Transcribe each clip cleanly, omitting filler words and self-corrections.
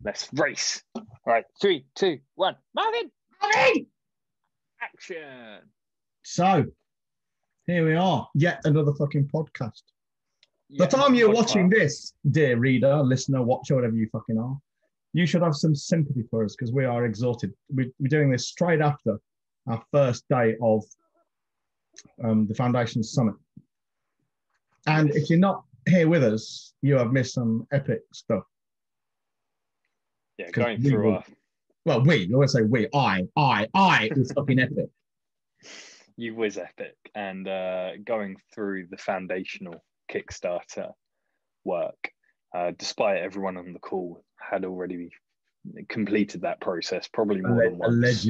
Let's race. All right, 3, 2, 1. Marvin! Action! So, here we are. Yet another fucking podcast. Yet the time you're another watching podcast. this, dear reader, listener, watcher, whatever you fucking are, you should have some sympathy for us because we are exhausted. We're doing this straight after our first day of the Foundation Summit. And if you're not here with us, you have missed some epic stuff. Yeah, going through our... Well, I always say we. I was fucking epic. You was epic. And going through the foundational Kickstarter work, despite everyone on the call had already completed that process, probably more than once.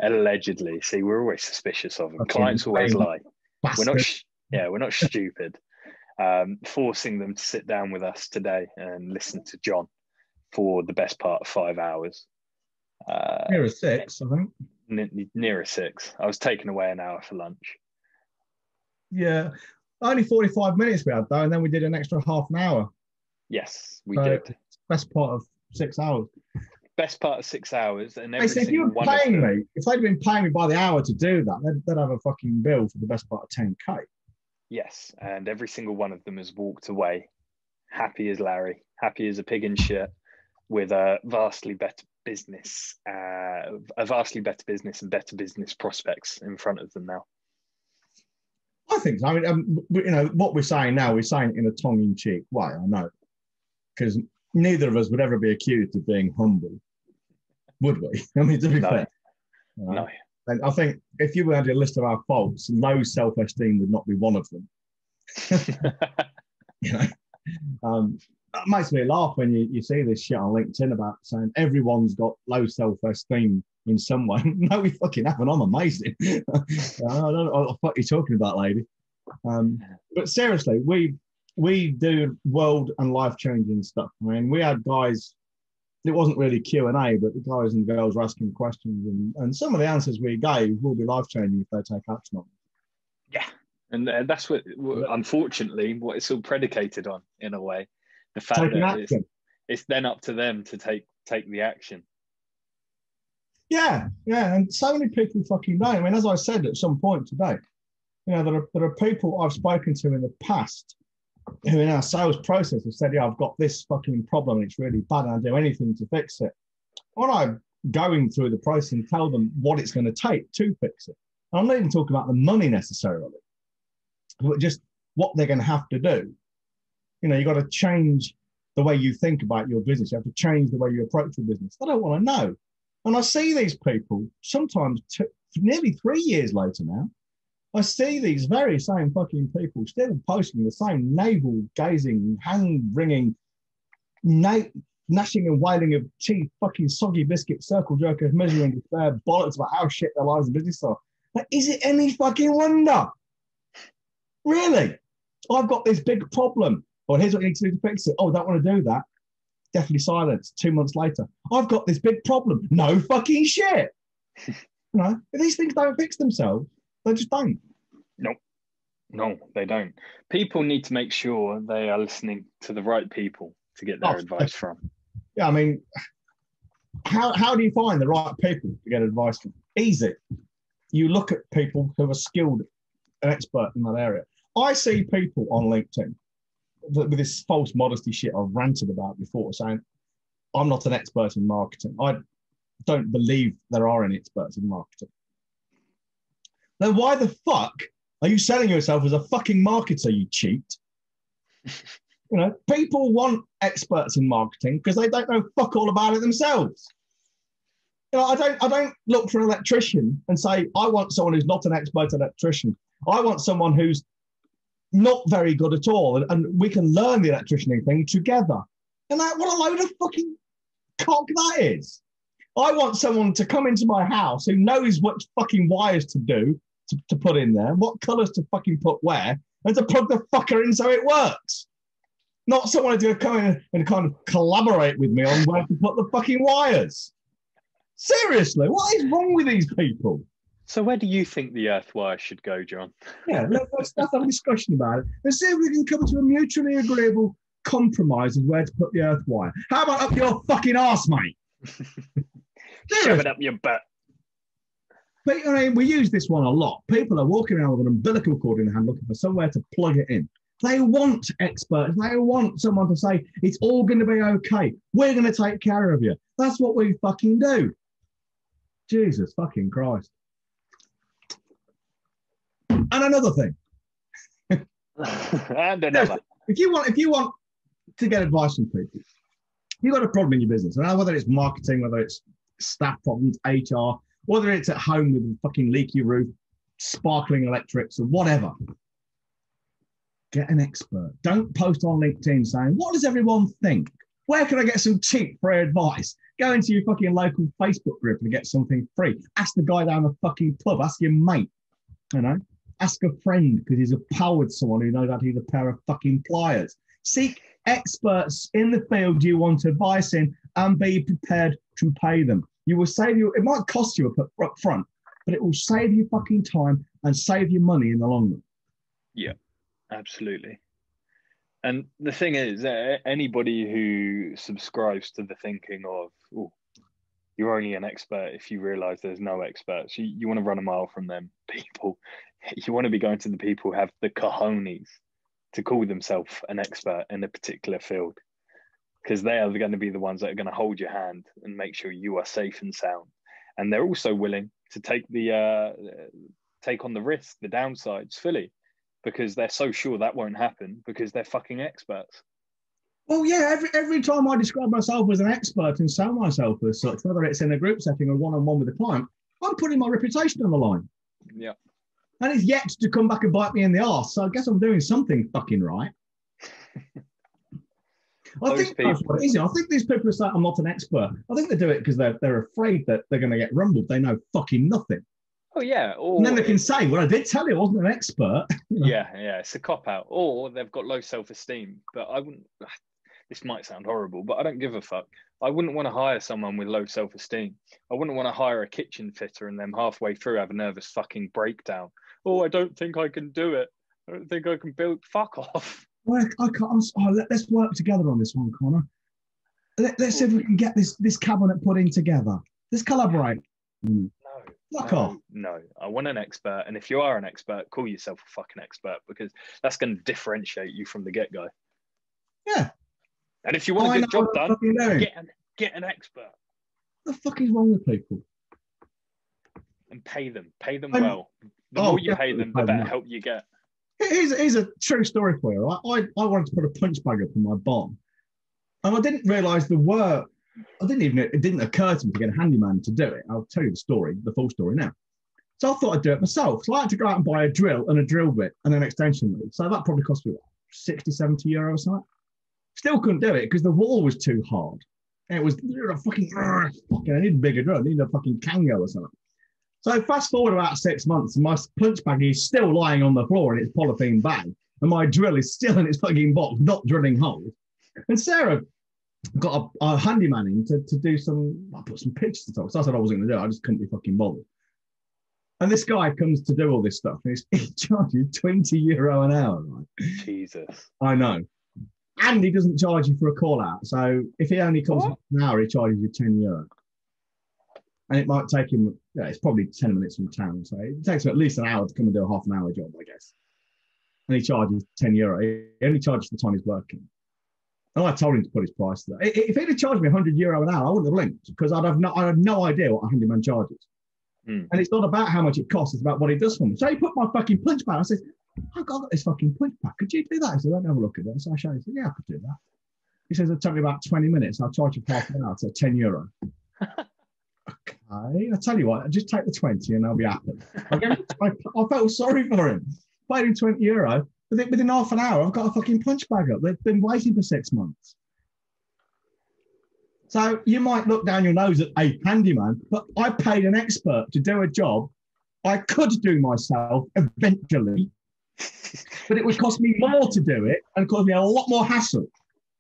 Allegedly. See, we're always suspicious of them. Okay. Clients always lie. Bastard. We're not stupid. Forcing them to sit down with us today and listen to John for the best part of 5 hours. Nearer 6, I think. Nearer 6. I was taken away an hour for lunch. Yeah, only 45 minutes we had though, and then we did an extra half an hour. Yes, we did. Best part of 6 hours. Best part of 6 hours, and if you were paying me, if they'd been paying me by the hour to do that, they'd have a fucking bill for the best part of 10k. Yes, and every single one of them has walked away happy as Larry, happy as a pig in shit, with a vastly better business, and better business prospects in front of them now. I think so. I mean, what we're saying now, we're saying it in a tongue-in-cheek way, I know, because neither of us would ever be accused of being humble, would we? I mean, to be fair. No. And I think if you had a list of our faults, low self-esteem would not be one of them. That makes me laugh when you see this shit on LinkedIn about saying everyone's got low self-esteem in some way. No, we fucking haven't. I'm amazing. I don't know what the fuck you're talking about, lady. But seriously, we do world and life-changing stuff. I mean, we had guys, it wasn't really Q&A, but the guys and girls were asking questions, and some of the answers we gave will be life-changing if they take action on them. Yeah, and that's what, unfortunately, what it's all predicated on, in a way. The fact that it's then up to them to take the action. Yeah, and so many people fucking don't. I mean, as I said at some point today, there are people I've spoken to in the past who in our sales process have said, yeah, I've got this fucking problem, it's really bad, and I'll do anything to fix it. When I'm going through the process and tell them what it's going to take to fix it, and I'm not even talking about the money necessarily, but just what they're going to have to do. You've got to change the way you think about your business. You have to change the way you approach your business. I don't want to know. And I see these people sometimes nearly 3 years later now. I see these very same fucking people still posting the same navel-gazing, hand-wringing, gnashing and wailing of teeth, fucking soggy biscuit, circle jerkers, misery and despair, bollocks about how shit their lives and business are. Like, is it any fucking wonder? Really? I've got this big problem. Well, here's what you need to do to fix it. Oh, don't want to do that. Definitely silence. 2 months later, I've got this big problem. No fucking shit. If these things don't fix themselves, they just don't. No, they don't. People need to make sure they are listening to the right people to get their advice from. Yeah, I mean, how do you find the right people to get advice from? Easy. You look at people who are skilled and expert in that area. I see people on LinkedIn with this false modesty shit I've ranted about before, saying, I'm not an expert in marketing. I don't believe there are any experts in marketing. Then why the fuck are you selling yourself as a fucking marketer, you cheat? People want experts in marketing because they don't know fuck all about it themselves. I don't look for an electrician and say, I want someone who's not an expert electrician. I want someone who's not very good at all, and we can learn the electricianing thing together. And what a load of fucking cock that is. I want someone to come into my house who knows what fucking wires to do, to put in there, what colours to fucking put where, and to plug the fucker in so it works. Not someone to come in and kind of collaborate with me on where to put the fucking wires. Seriously, what is wrong with these people? So where do you think the earth wire should go, John? Yeah, let's have a discussion about it. Let's see if we can come to a mutually agreeable compromise of where to put the earth wire. How about up your fucking arse, mate? Shove it up your butt. But I mean, we use this one a lot. People are walking around with an umbilical cord in their hand looking for somewhere to plug it in. They want experts. They want someone to say, it's all going to be okay. We're going to take care of you. That's what we fucking do. Jesus fucking Christ. And another thing. And another. If you want to get advice from people, you've got a problem in your business, and whether it's marketing, whether it's staff problems, HR, whether it's at home with a fucking leaky roof, sparkling electrics, or whatever, get an expert. Don't post on LinkedIn saying, what does everyone think? Where can I get some cheap free advice? Go into your fucking local Facebook group and get something free. Ask the guy down the fucking pub. Ask your mate, you know. Ask a friend because he's a pal with someone who knows how to use a pair of fucking pliers. Seek experts in the field you want advice in and be prepared to pay them. You will save you, it might cost you up front, but it will save you fucking time and save you money in the long run. Yeah, absolutely. And the thing is, anybody who subscribes to the thinking of, oh, you're only an expert if you realize there's no experts, you want to run a mile from them people. You want to be going to the people who have the cojones to call themselves an expert in a particular field, because they are going to be the ones that are going to hold your hand and make sure you are safe and sound. And they're also willing to take on the risk, the downsides fully, because they're so sure that won't happen because they're fucking experts. Well, yeah, every time I describe myself as an expert and sell myself as such, whether it's in a group setting or one-on-one with a client, I'm putting my reputation on the line. Yeah. And it's yet to come back and bite me in the arse. So I guess I'm doing something fucking right. I think that's what it is. I think these people are saying I'm not an expert. I think they do it because they're afraid that they're going to get rumbled. They know fucking nothing. Oh, yeah. Or, and then they can say, well, I did tell you I wasn't an expert. You know? Yeah, it's a cop-out. Or they've got low self-esteem. But I wouldn't, this might sound horrible, but I don't give a fuck. I wouldn't want to hire someone with low self-esteem. I wouldn't want to hire a kitchen fitter and then halfway through have a nervous fucking breakdown. Oh, I don't think I can do it. I don't think I can build. Fuck off. Well, I can't. Let's work together on this one, Connor. Let's see if we can get this cabinet put in together. Let's collaborate. No, I want an expert. And if you are an expert, call yourself a fucking expert, because that's going to differentiate you from the get-go. Yeah. And if you want a good job done, get an expert. What the fuck is wrong with people? And pay them well. The more you pay them, the better help you get. Here's a true story for you. Right? I wanted to put a punch bag up in my barn, and I didn't realise it didn't occur to me to get a handyman to do it. I'll tell you the full story now. So I thought I'd do it myself. So I had to go out and buy a drill and a drill bit and an extension lead. So that probably cost me what, 60, 70 euro or something. Still couldn't do it because the wall was too hard. And it was fucking, I need a bigger drill. I need a fucking Kango or something. So fast forward about 6 months, and my punch bag is still lying on the floor in its polythene bag, and my drill is still in its fucking box, not drilling holes. And Sarah got a handyman in to do some, I put some pictures to talk. So I said I wasn't going to do it. I just couldn't be fucking bothered. And this guy comes to do all this stuff, and he charges 20 euro an hour, right? Jesus. I know. And he doesn't charge you for a call out. So if he only comes for an hour, he charges you 10 euro. And it might take him, it's probably 10 minutes from town. So it takes him at least an hour to come and do a half an hour job, I guess. And he charges 10 euro. He only charges the time he's working. And I told him to put his price there. If he'd have charged me 100 euro an hour, I wouldn't have linked, because I'd have no idea what a handyman charges. And it's not about how much it costs, it's about what he does for me. So he put my fucking punch back. I said, I've got this fucking punch back. Could you do that? He said, let me have a look at it. So I showed him. He said, yeah, I could do that. He says, it'll take me about 20 minutes. I'll charge you half an hour, so 10 euro. Okay, I tell you what, just take the 20 and I'll be happy. I felt sorry for him. Paid him 20 euro. Within half an hour, I've got a fucking punch bag up. They've been waiting for 6 months. So you might look down your nose at a handyman, but I paid an expert to do a job I could do myself eventually, but it would cost me more to do it and cost me a lot more hassle.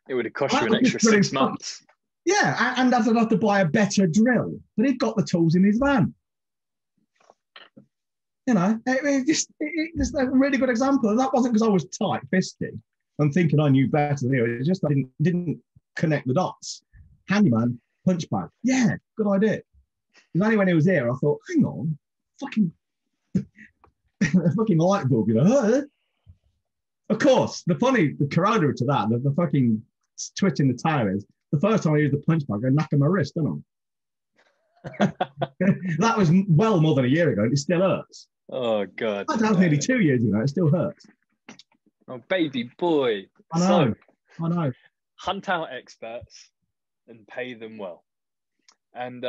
It would have cost you an extra 6 months. Yeah, and I'd have to buy a better drill, but he'd got the tools in his van. You know, it's just a really good example. And that wasn't because I was tight-fisted. and thinking I knew better than you. It's just I didn't connect the dots. Handyman, punch bag. Yeah, good idea. And only when he was here, I thought, hang on, fucking a fucking light bulb, you know. Huh? Of course, the corollary to that, the fucking twist in the tire is the first time I used the punch bag, I knocked my wrist, didn't I? That was well more than a year ago, and it still hurts. Oh God. That was nearly 2 years ago, it still hurts. Oh baby boy. I know. I know. Hunt out experts and pay them well. And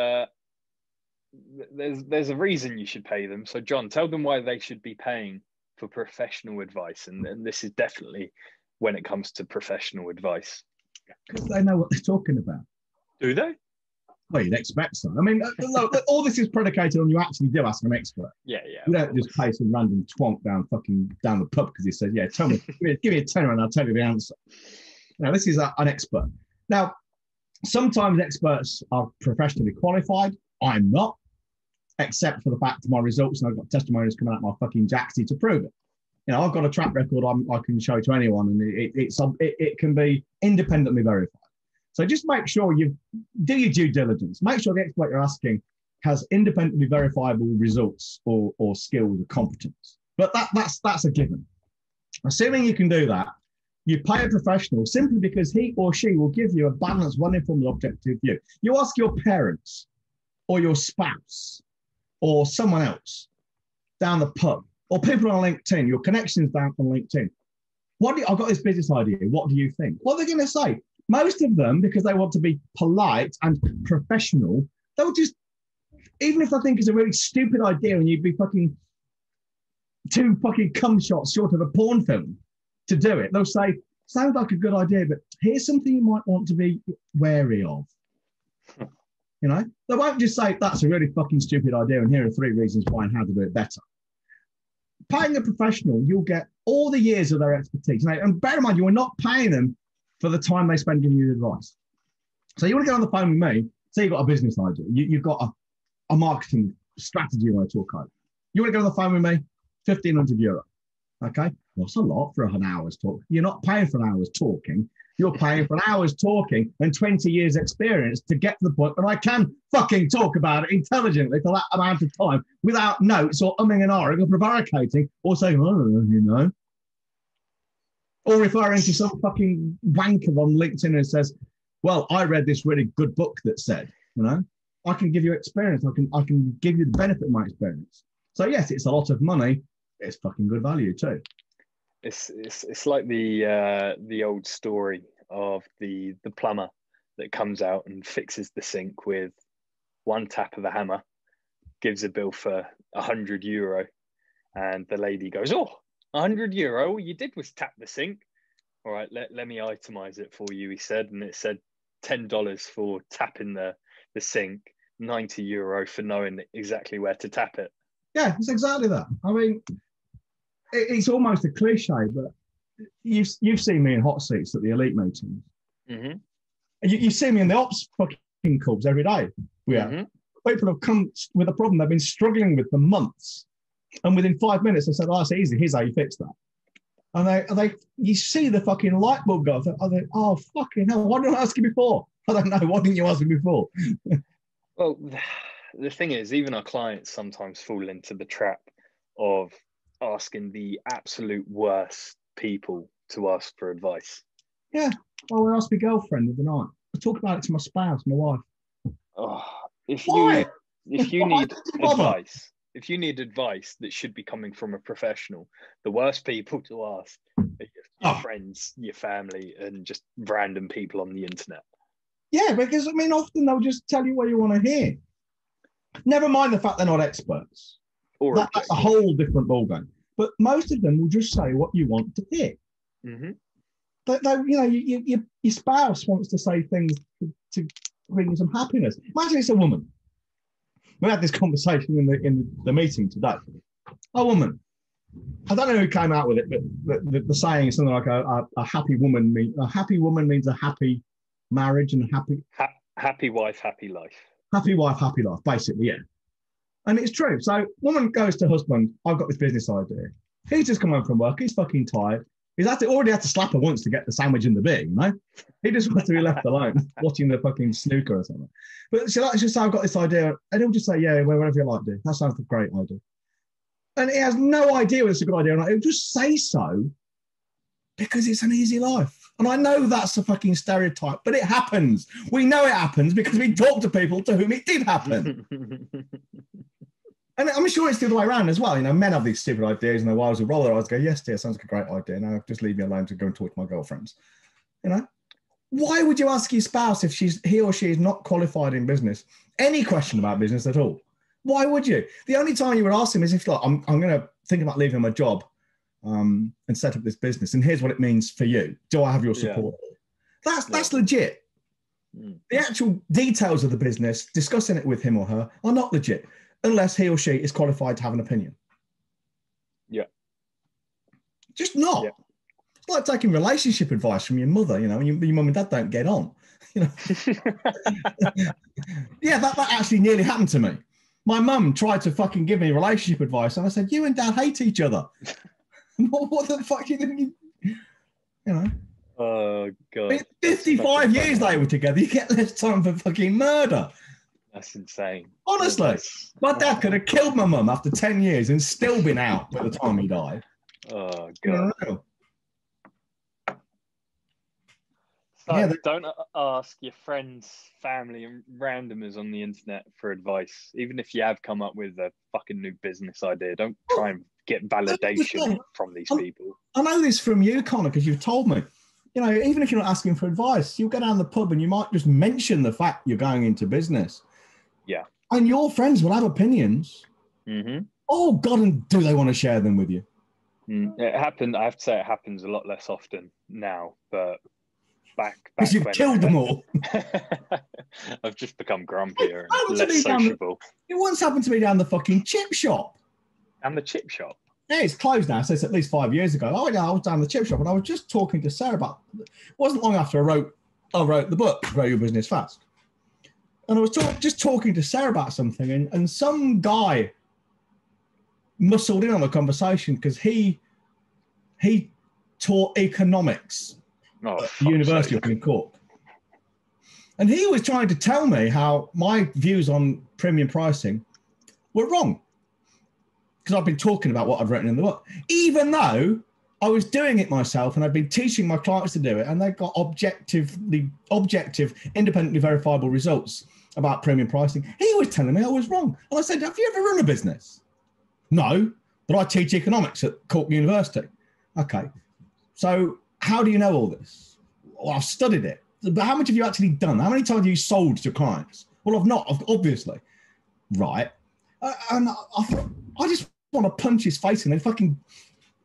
there's a reason you should pay them. So John, tell them why they should be paying for professional advice. And this is definitely when it comes to professional advice. Because they know what they're talking about. Do they? Well, you'd expect so. I mean, look, all this is predicated on you actually do ask an expert. Yeah, yeah. You don't just pay some random twonk down the pub because he said, yeah, tell me, give me a tenner and I'll tell you the answer. Now, this is an expert. Now, sometimes experts are professionally qualified. I'm not, except for the fact of my results, and I've got testimonials coming out of my fucking jacksie to prove it. You know, I've got a track record I can show to anyone, and it can be independently verified. So just make sure you do your due diligence. Make sure the expert you're asking has independently verifiable results or skills or competence. But that's a given. Assuming you can do that, you pay a professional simply because he or she will give you a balanced, well-informed, objective view. You ask your parents or your spouse or someone else down the pub or people on LinkedIn, your connections down on LinkedIn. I've got this business idea. What do you think? What are they going to say? Most of them, because they want to be polite and professional, they'll just, even if I think it's a really stupid idea and you'd be fucking 2 fucking cum shots short of a porn film to do it, they'll say, sounds like a good idea, but here's something you might want to be wary of. You know, they won't just say, that's a really fucking stupid idea and here are 3 reasons why and how to do it better. Paying a professional, you'll get all the years of their expertise. Now, and bear in mind, you're not paying them for the time they spend giving you advice. So you want to get on the phone with me, say you've got a business idea, you've got a marketing strategy you want to talk about. You want to get on the phone with me, €1,500. Okay, that's a lot for an hour's talk. You're not paying for an hour's talking. You're paying for an hour's talking and 20 years experience to get to the point where I can fucking talk about it intelligently for that amount of time without notes or umming and ahhing or prevaricating or saying, oh, you know. Or referring to some fucking wanker on LinkedIn and says, well, I read this really good book that said, you know, I can give you experience. I can give you the benefit of my experience. So yes, it's a lot of money. It's fucking good value too. It's like the old story of the plumber that comes out and fixes the sink with 1 tap of the hammer, gives a bill for €100, and the lady goes, oh, €100, all you did was tap the sink. All right, let me itemize it for you, he said, and it said $10 for tapping the sink, €90 for knowing exactly where to tap it. Yeah, it's exactly that. I mean, it's almost a cliche, but you've seen me in hot seats at the elite meetings. Mm-hmm. You see me in the ops fucking calls every day. Yeah, people have come with a problem they've been struggling with for months, and within 5 minutes they said, "Oh, it's easy. Here's how you fix that." And you see the fucking light bulb go. Oh fucking hell! Why didn't I ask you before? I don't know. Why didn't you ask me before? Well, the thing is, even our clients sometimes fall into the trap of asking the absolute worst people to ask for advice. Yeah. Well, I asked my girlfriend the other night. I talked about it to my spouse, my wife. Oh, if you need advice that should be coming from a professional, the worst people to ask are your friends, your family, and just random people on the internet. Yeah, because I mean, often they'll just tell you what you want to hear. Never mind the fact they're not experts. That's a whole different ballgame. But most of them will just say what you want to hear. Mm-hmm. But you know, your spouse wants to say things to bring you some happiness. Imagine it's a woman. We had this conversation in the meeting today. A woman. I don't know who came out with it, but the saying is something like a happy woman means a happy marriage and happy wife, happy life. Happy wife, happy life, basically, yeah. And it's true. So woman goes to husband, I've got this business idea. He's just come home from work. He's fucking tired. already had to slap her once to get the sandwich in the beer, you know? He just wants to be left alone watching the fucking snooker or something. But she'll actually say, I've got this idea. And he'll just say, yeah, whatever you like, dude. That sounds like a great idea. And he has no idea whether it's a good idea or not. He'll just say so because it's an easy life. And I know that's a fucking stereotype, but it happens. We know it happens because we talk to people to whom it did happen. And I'm sure it's the other way around as well. You know, men have these stupid ideas and their wives will roll their eyes and go, yes, dear, sounds like a great idea. Now just leave me alone to go and talk to my girlfriends. You know, why would you ask your spouse if he or she is not qualified in business any question about business at all? Why would you? The only time you would ask him is if, like, I'm going to think about leaving my job and set up this business. And here's what it means for you. Do I have your support? Yeah. That's legit. The actual details of the business, discussing it with him or her, are not legit unless he or she is qualified to have an opinion. Yeah. Just not. Yeah. It's like taking relationship advice from your mother, you know, when your mum and dad don't get on. You know. Yeah, that actually nearly happened to me. My mum tried to fucking give me relationship advice, and I said, you and dad hate each other. What the fuck you think? You know. Oh, God. 55 years they were together. You get less time for fucking murder. That's insane. Honestly, my dad could have killed my mum after 10 years and still been out by the time he died. Oh, God. So yeah, don't ask your friends, family, and randomers on the internet for advice. Even if you have come up with a fucking new business idea, don't try and get validation from these people. I know this from you, Connor, because you've told me. You know, even if you're not asking for advice, you'll go down the pub and you might just mention the fact you're going into business. Yeah. And your friends will have opinions. Mm-hmm. Oh, God, and do they want to share them with you? It happened. I have to say it happens a lot less often now, but back because you've killed them all. I've just become grumpier and less sociable. It once happened to me down the fucking chip shop. And the chip shop? Yeah, it's closed now. So it's at least 5 years ago. I was down the chip shop and I was just talking to Sarah about it. Wasn't long after I wrote the book, Grow Your Business Fast. And I was just talking to Sarah about something, and some guy muscled in on the conversation because he taught economics at the University of Cork. And he was trying to tell me how my views on premium pricing were wrong. Because I've been talking about what I've written in the book, even though I was doing it myself and I've been teaching my clients to do it, and they've got objective, independently verifiable results about premium pricing. He was telling me I was wrong. And I said, have you ever run a business? No, but I teach economics at Cork University. Okay, so how do you know all this? Well, I've studied it. But how much have you actually done? How many times have you sold to clients? Well, I've not, obviously. Right. And I thought, I just want to punch his face and then fucking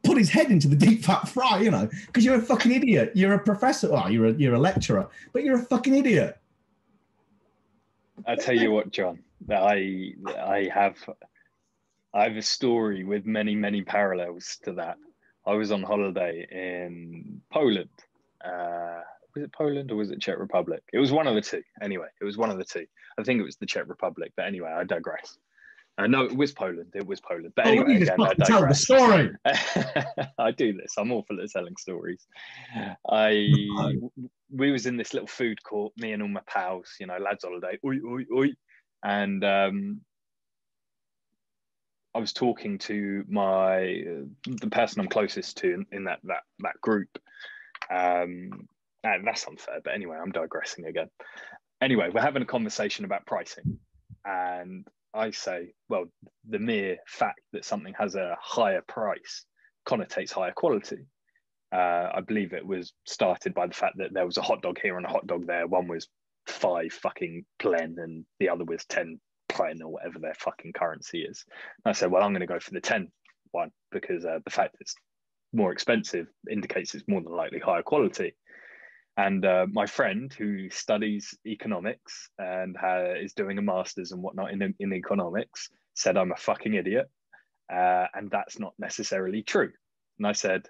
put his head into the deep fat fry, you know, because you're a fucking idiot. You're a professor. Well, you're a lecturer, but you're a fucking idiot. I tell you what, John, I have a story with many, many parallels to that. I was on holiday in Poland. Was it Poland or was it Czech Republic? It was one of the two. Anyway, it was one of the two. I think it was the Czech Republic. But anyway, I digress. No, it was Poland. It was Poland. But anyway, again, I digress. Tell the story. I do this. I'm awful at selling stories. We was in this little food court, me and all my pals, you know, lads holiday. Oi, oi, oi. And I was talking to the person I'm closest to in that group. And that's unfair, but anyway, I'm digressing again. Anyway, we're having a conversation about pricing, and I say, well, the mere fact that something has a higher price connotates higher quality. I believe it was started by the fact that there was a hot dog here and a hot dog there. One was 5 fucking plen and the other was 10 plen or whatever their fucking currency is. And I said, well, I'm going to go for the 10 one because the fact it's more expensive indicates it's more than likely higher quality. And my friend who studies economics and is doing a master's and whatnot in economics said I'm a fucking idiot. And that's not necessarily true. And I said,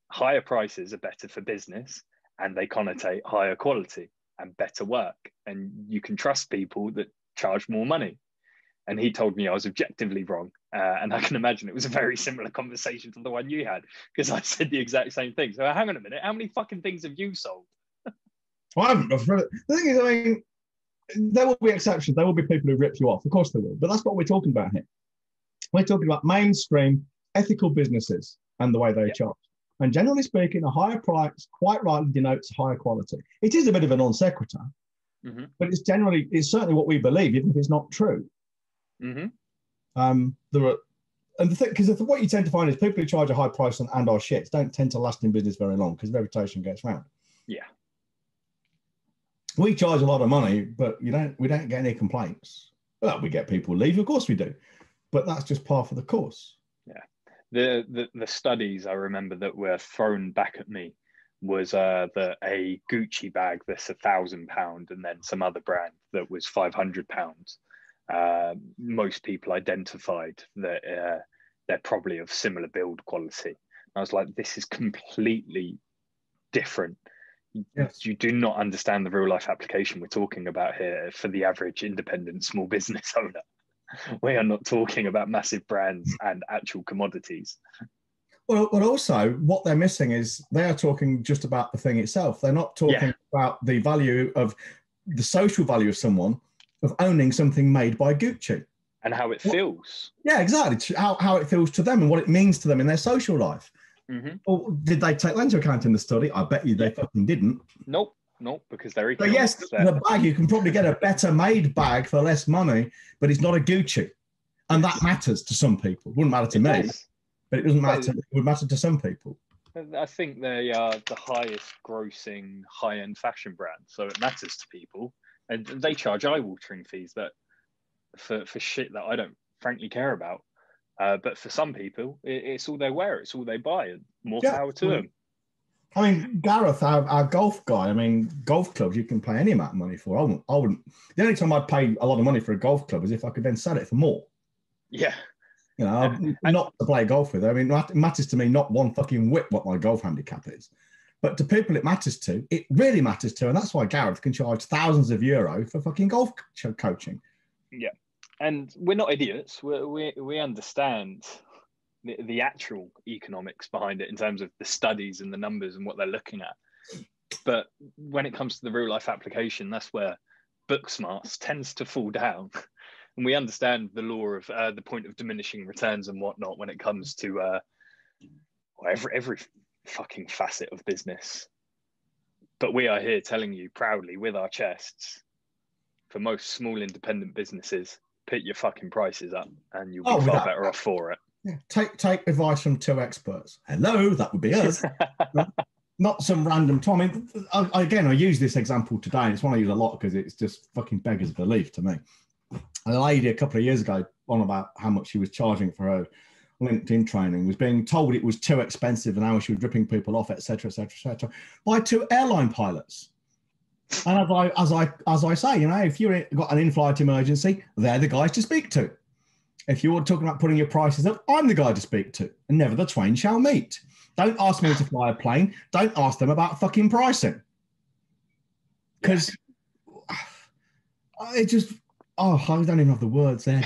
higher prices are better for business and they connotate higher quality and better work. And you can trust people that charge more money. And he told me I was objectively wrong And I can imagine it was a very similar conversation to the one you had, because I said the exact same thing. So hang on a minute, how many fucking things have you sold? Well, I haven't. The thing is, I mean, there will be exceptions. There will be people who rip you off. Of course there will. But that's what we're talking about here. We're talking about mainstream ethical businesses and the way they charge. And generally speaking, a higher price quite rightly denotes higher quality. It is a bit of a non sequitur, but it's certainly what we believe, even if it's not true. There are, and the thing, because what you tend to find is people who charge a high price and are shit don't tend to last in business very long because reputation gets round. Yeah. We charge a lot of money, but we don't get any complaints. Well, we get people leave, of course we do, but that's just par for the course. Yeah. The studies I remember that were thrown back at me was that a Gucci bag that's £1,000 and then some other brand that was £500. Most people identified that they're probably of similar build quality. I was like, this is completely different. Yes. You do not understand the real life application we're talking about here for the average independent small business owner. We are not talking about massive brands and actual commodities. Well, but also what they're missing is they are talking just about the thing itself. They're not talking about the value of the social value of someone of owning something made by Gucci. And how it feels. Yeah, exactly. How it feels to them and what it means to them in their social life. Or did they take that into account in the study? I bet you they fucking didn't. Nope, because they're But yes, the bag, you can probably get a better made bag for less money, but it's not a Gucci. And that matters to some people. It wouldn't matter to me, but it doesn't matter. It would matter to some people. I think they are the highest grossing high-end fashion brand, so it matters to people. And they charge eye-watering fees that for shit that I don't frankly care about. But for some people, it's all they wear, it's all they buy, and more power to them. I mean, Gareth, our golf guy, I mean, golf clubs you can pay any amount of money for. I wouldn't. The only time I'd pay a lot of money for a golf club is if I could then sell it for more. Yeah. You know, not to play golf with. I mean, it matters to me not one fucking whit what my golf handicap is. But to people it matters to, it really matters to. And that's why Gareth can charge thousands of euro for fucking golf coaching. Yeah. And we're not idiots. We understand the actual economics behind it in terms of the studies and the numbers and what they're looking at. But when it comes to the real life application, that's where book smarts tends to fall down. And we understand the law of the point of diminishing returns and whatnot when it comes to every fucking facet of business. But we are here telling you proudly with our chests, for most small independent businesses, put your fucking prices up and you'll be far better off for it. Yeah. Take advice from two experts. Hello, that would be us. Not some random Tom. I mean, I use this example today, and it's one I use a lot because it's just fucking beggars belief to me. A lady a couple of years ago, on about how much she was charging for her LinkedIn training, was being told it was too expensive and how she was ripping people off, etc., by two airline pilots. And as I say, you know, if you've got an in-flight emergency, they're the guys to speak to. If you're talking about putting your prices up, I'm the guy to speak to, and never the twain shall meet. Don't ask me to fly a plane. Don't ask them about fucking pricing. Because it just, I don't even have the words there.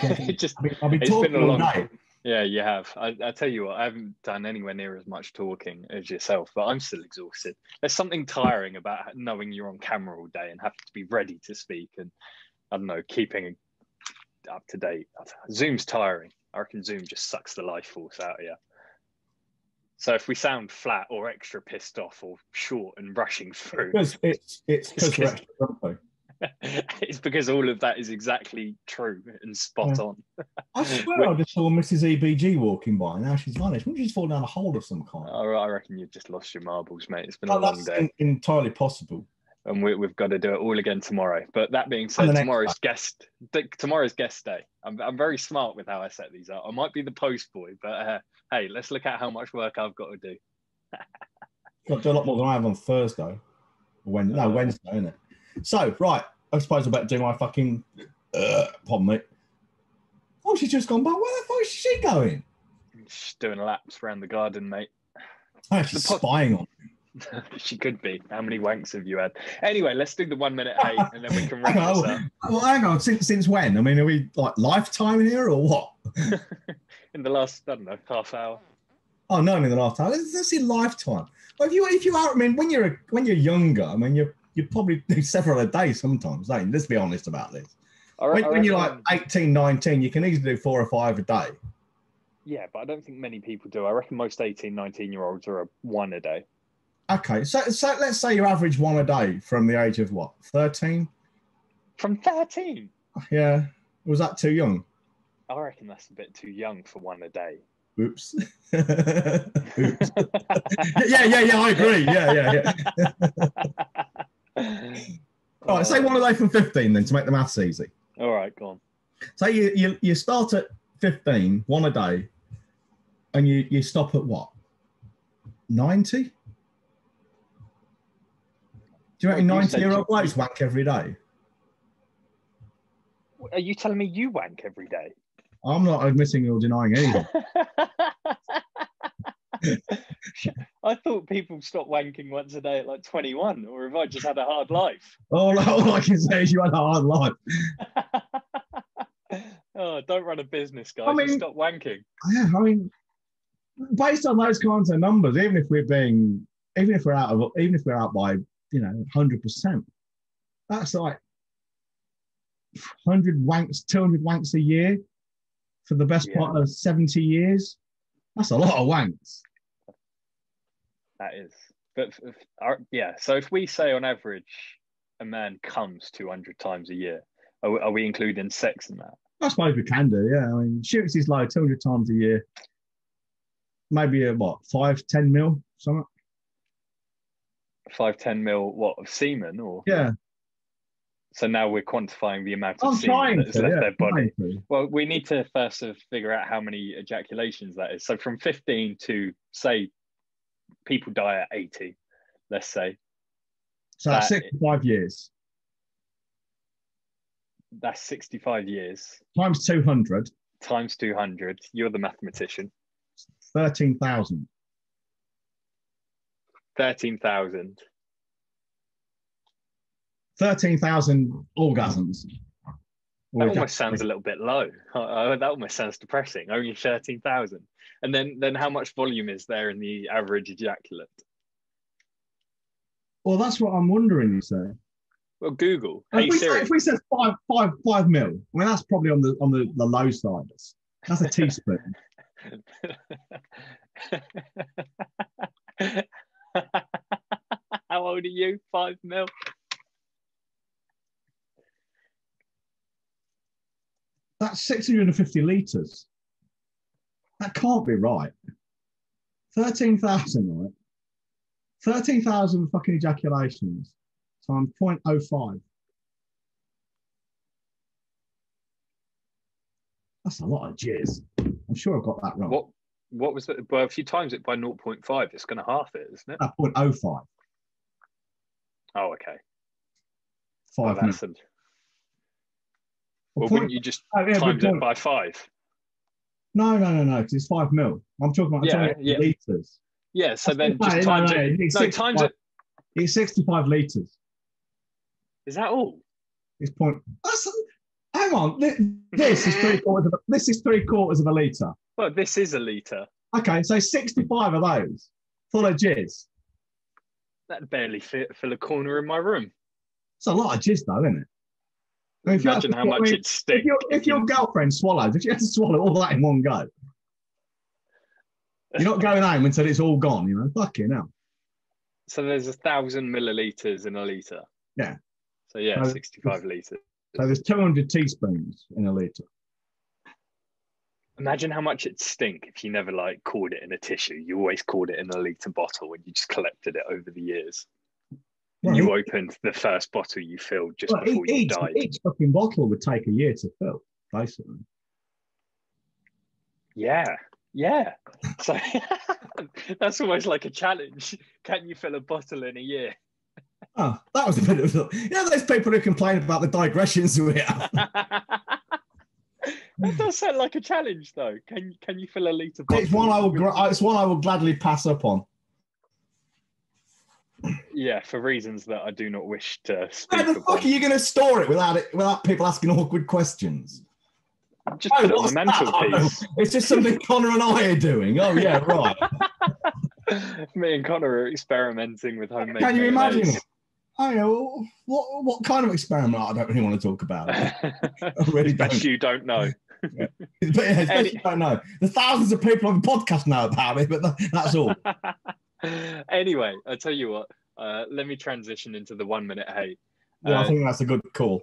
I've been talking all day. Yeah, you have. I tell you what, I haven't done anywhere near as much talking as yourself, but I'm still exhausted. There's something tiring about knowing you're on camera all day and having to be ready to speak and, I don't know, keeping up to date. Zoom's tiring. I reckon Zoom just sucks the life force out of you. So if we sound flat or extra pissed off or short and rushing through, it's because we're extra grumpy. It's because all of that is exactly true and spot on. I swear I just saw Mrs. EBG walking by. Now she's vanished. Maybe she's fallen down a hole of some kind. I reckon you've just lost your marbles, mate. It's been a long day. Entirely possible. And we've got to do it all again tomorrow. But that being said, tomorrow's guest day. I'm very smart with how I set these up. I might be the post boy, but hey, let's look at how much work I've got to do. Got to do a lot more than I have on Thursday. Wednesday, isn't it? So, right, I suppose I better do my fucking pardon me. Oh, she's just gone by. Where the fuck is she going? She's doing laps around the garden, mate. Oh, she's spying on me. She could be. How many wanks have you had? Anyway, let's do the 1 minute hate and then we can wrap this up. Well, hang on. Since when? I mean, are we like lifetime here or what? In the last, I don't know, half hour. Oh, no, in the last time. That's in lifetime. Well, if you are, I mean, when you're younger, I mean, you probably do several a day sometimes, don't you? Let's be honest about this. When you're like 18, 19, you can easily do 4 or 5 a day. Yeah, but I don't think many people do. I reckon most 18, 19-year-olds are 1 a day. Okay, so let's say you average 1 a day from the age of what, 13? From 13? Yeah. Was that too young? I reckon that's a bit too young for 1 a day. Oops. Oops. yeah, I agree. Yeah. All right, say 1 a day from 15 then to make the maths easy. All right, go on. So you start at 15, 1 a day, and you stop at what? 90? Do you reckon 90-year-old blokes wank every day? Are you telling me you wank every day? I'm not admitting or denying anything. I thought people stopped wanking once a day at like 21, or have I just had a hard life? All I can say is you had a hard life. Oh, don't run a business, guys. I mean, just stop wanking. Yeah, I mean, based on those kinds of numbers, even if we're out by 100%, that's like 100 wanks, 200 wanks a year for the best part of 70 years. That's a lot of wanks. That is. But so if we say on average a man comes 200 times a year, are we including sex in that? I suppose we can do, yeah. I mean, shoots his load 200 times a year. Maybe 5-10 mil, something. 5-10 mil, what, of semen, or? Yeah. So now we're quantifying the amount of semen that has left their body. Well, we need to first figure out how many ejaculations that is. So from 15 to, say, people die at 80, let's say. So that's 65 years. That's 65 years. Times 200. Times 200. You're the mathematician. 13,000. 13,000. 13,000 orgasms. That almost sounds a little bit low. That almost sounds depressing. Only 13,000. And then how much volume is there in the average ejaculate? Well, that's what I'm wondering, you say. Well, Google. If we said 5 mil, I mean, that's probably on the low side. That's a teaspoon. How old are you? 5 mil? That's 650 litres. That can't be right. 13,000, right? 13,000 fucking ejaculations times 0.05. That's a lot of jizz. I'm sure I've got that wrong. What was it? Well, if you times it by 0.5, it's going to half it, isn't it? 0.05. Oh, okay. 5 well, wouldn't you just times it by 5? No, because it's 5 mil. I'm talking about litres. Yeah, so then just times it. Times it. It's 65 litres. Is that all? It's hang on. This is 3/4 of a litre. Well, this is a litre. Okay, so 65 of those full of jizz. That'd barely fill a corner in my room. It's a lot of jizz, though, isn't it? I mean, imagine how much it stinks. If your girlfriend swallows, if she has to swallow all that in one go, you're not going home until it's all gone, fucking hell. So there's 1,000 millilitres in a litre. Yeah. So 65 litres. So there's 200 teaspoons in a litre. Imagine how much it'd stink if you never caught it in a tissue. You always caught it in a litre bottle and you just collected it over the years. Well, you opened the first bottle you filled just before you died. Each fucking bottle would take a year to fill, basically. Yeah. So that's almost like a challenge. Can you fill a bottle in a year? Oh, that was a bit of those people who complain about the digressions we have. That does sound like a challenge, though. Can you fill a litre bottle? It's one I will gladly pass up on. Yeah, for reasons that I do not wish to speak How the fuck are you going to store it without people asking awkward questions? Just put it on the mantelpiece. It's just something Connor and I are doing. Oh, yeah, right. Me and Connor are experimenting with homemade Can you imagine mayonnaise. it? I know. What kind of experiment? I don't really want to talk about it. I really It's best don't. you don't know. Yeah. But yeah, especially you don't know. The thousands of people on the podcast know about it, but that's all. Anyway, I tell you what. Let me transition into the 1 minute hate. Yeah, I think that's a good call.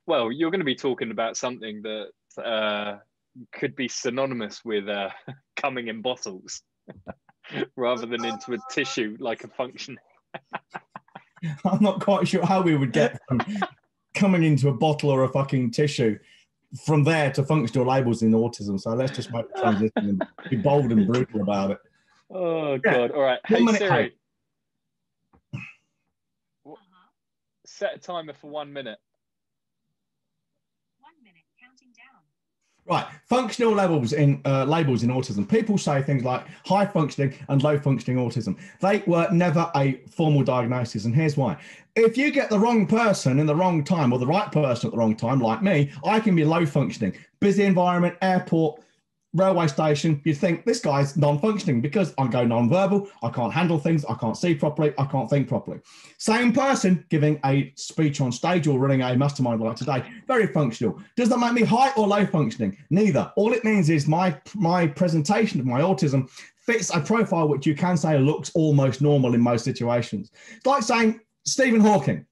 Well, you're going to be talking about something that could be synonymous with coming in bottles rather than into a tissue like a function. I'm not quite sure how we would get from coming into a bottle or a fucking tissue from there to functional labels in autism. So let's just make the transition and be bold and brutal about it. Oh, God. All right. Hey, Siri. Set a timer for 1 minute. 1 minute, counting down. Right, functional labels in autism. People say things like high functioning and low functioning autism. They were never a formal diagnosis, and here's why. If you get the wrong person in the wrong time or the right person at the wrong time, like me, I can be low functioning. Busy environment, airport, railway station, you'd think this guy's non-functioning because I go non-verbal, I can't handle things, I can't see properly, I can't think properly. Same person giving a speech on stage or running a mastermind like today, very functional. Does that make me high or low functioning? Neither. All it means is my presentation of my autism fits a profile which you can say looks almost normal in most situations. It's like saying Stephen Hawking.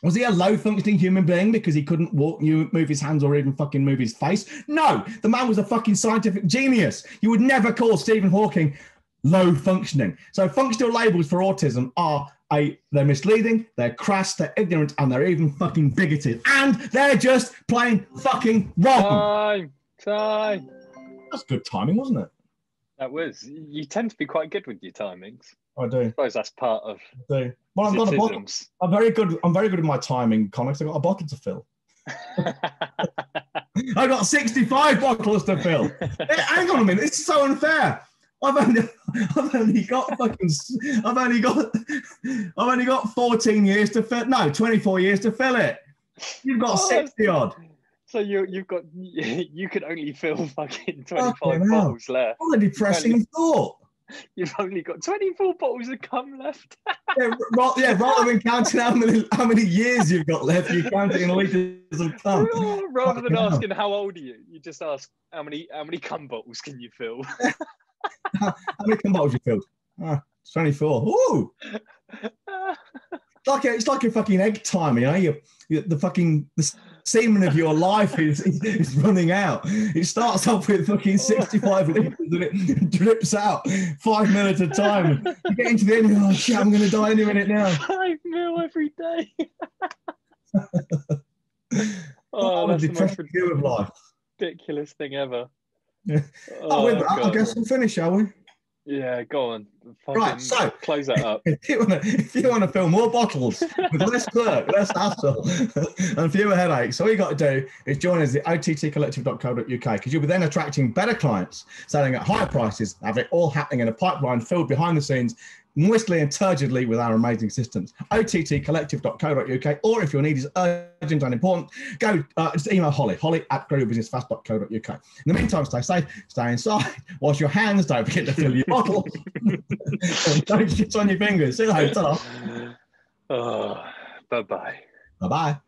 Was he a low-functioning human being because he couldn't walk, move his hands, or even fucking move his face? No, the man was a fucking scientific genius. You would never call Stephen Hawking low-functioning. So functional labels for autism are they're misleading, they're crass, they're ignorant, and they're even fucking bigoted. And they're just plain fucking wrong. Time. That's good timing, wasn't it? That was. You tend to be quite good with your timings. I do. I suppose that's part of. I do. Well, I've got a bottle. I'm very good with my timing, Connor. I've got a bottle to fill. I got 65 bottles to fill. Hang on a minute. This is so unfair. I've only got 14 years to fill. No, 24 years to fill it. You've got 60 odd. So you could only fill fucking 25 bottles left. What a depressing thought. You've only got 24 bottles of cum left. Rather than counting how many years you've got left, you're counting litres of cum. Rather than asking how old are you, you just ask how many cum bottles can you fill? How many cum bottles you filled? 24. Ooh. It's like a fucking egg timer, you know. The semen of your life is running out. It starts off with fucking 65 litres and it drips out 5 minutes at a time. You get into the end, oh shit, I'm going to die any minute now. 5 mil every day. That's the most view of life. Ridiculous thing ever. Yeah. I guess we'll finish, shall we? Yeah, go on. Right, so close that up. If you want to fill more bottles with less work, less hassle, and fewer headaches, all you got to do is join us at ottcollective.co.uk, because you'll be then attracting better clients, selling at higher prices, have it all happening in a pipeline filled behind the scenes, moistly and turgidly with our amazing systems. ottcollective.co.uk, or if your need is urgent and important, go just email holly@growyourbusinessfast.co.uk. In the meantime, stay safe, stay inside, wash your hands, don't forget to fill your bottles, and don't shit on your fingers. See you later. Oh, bye-bye. Bye-bye.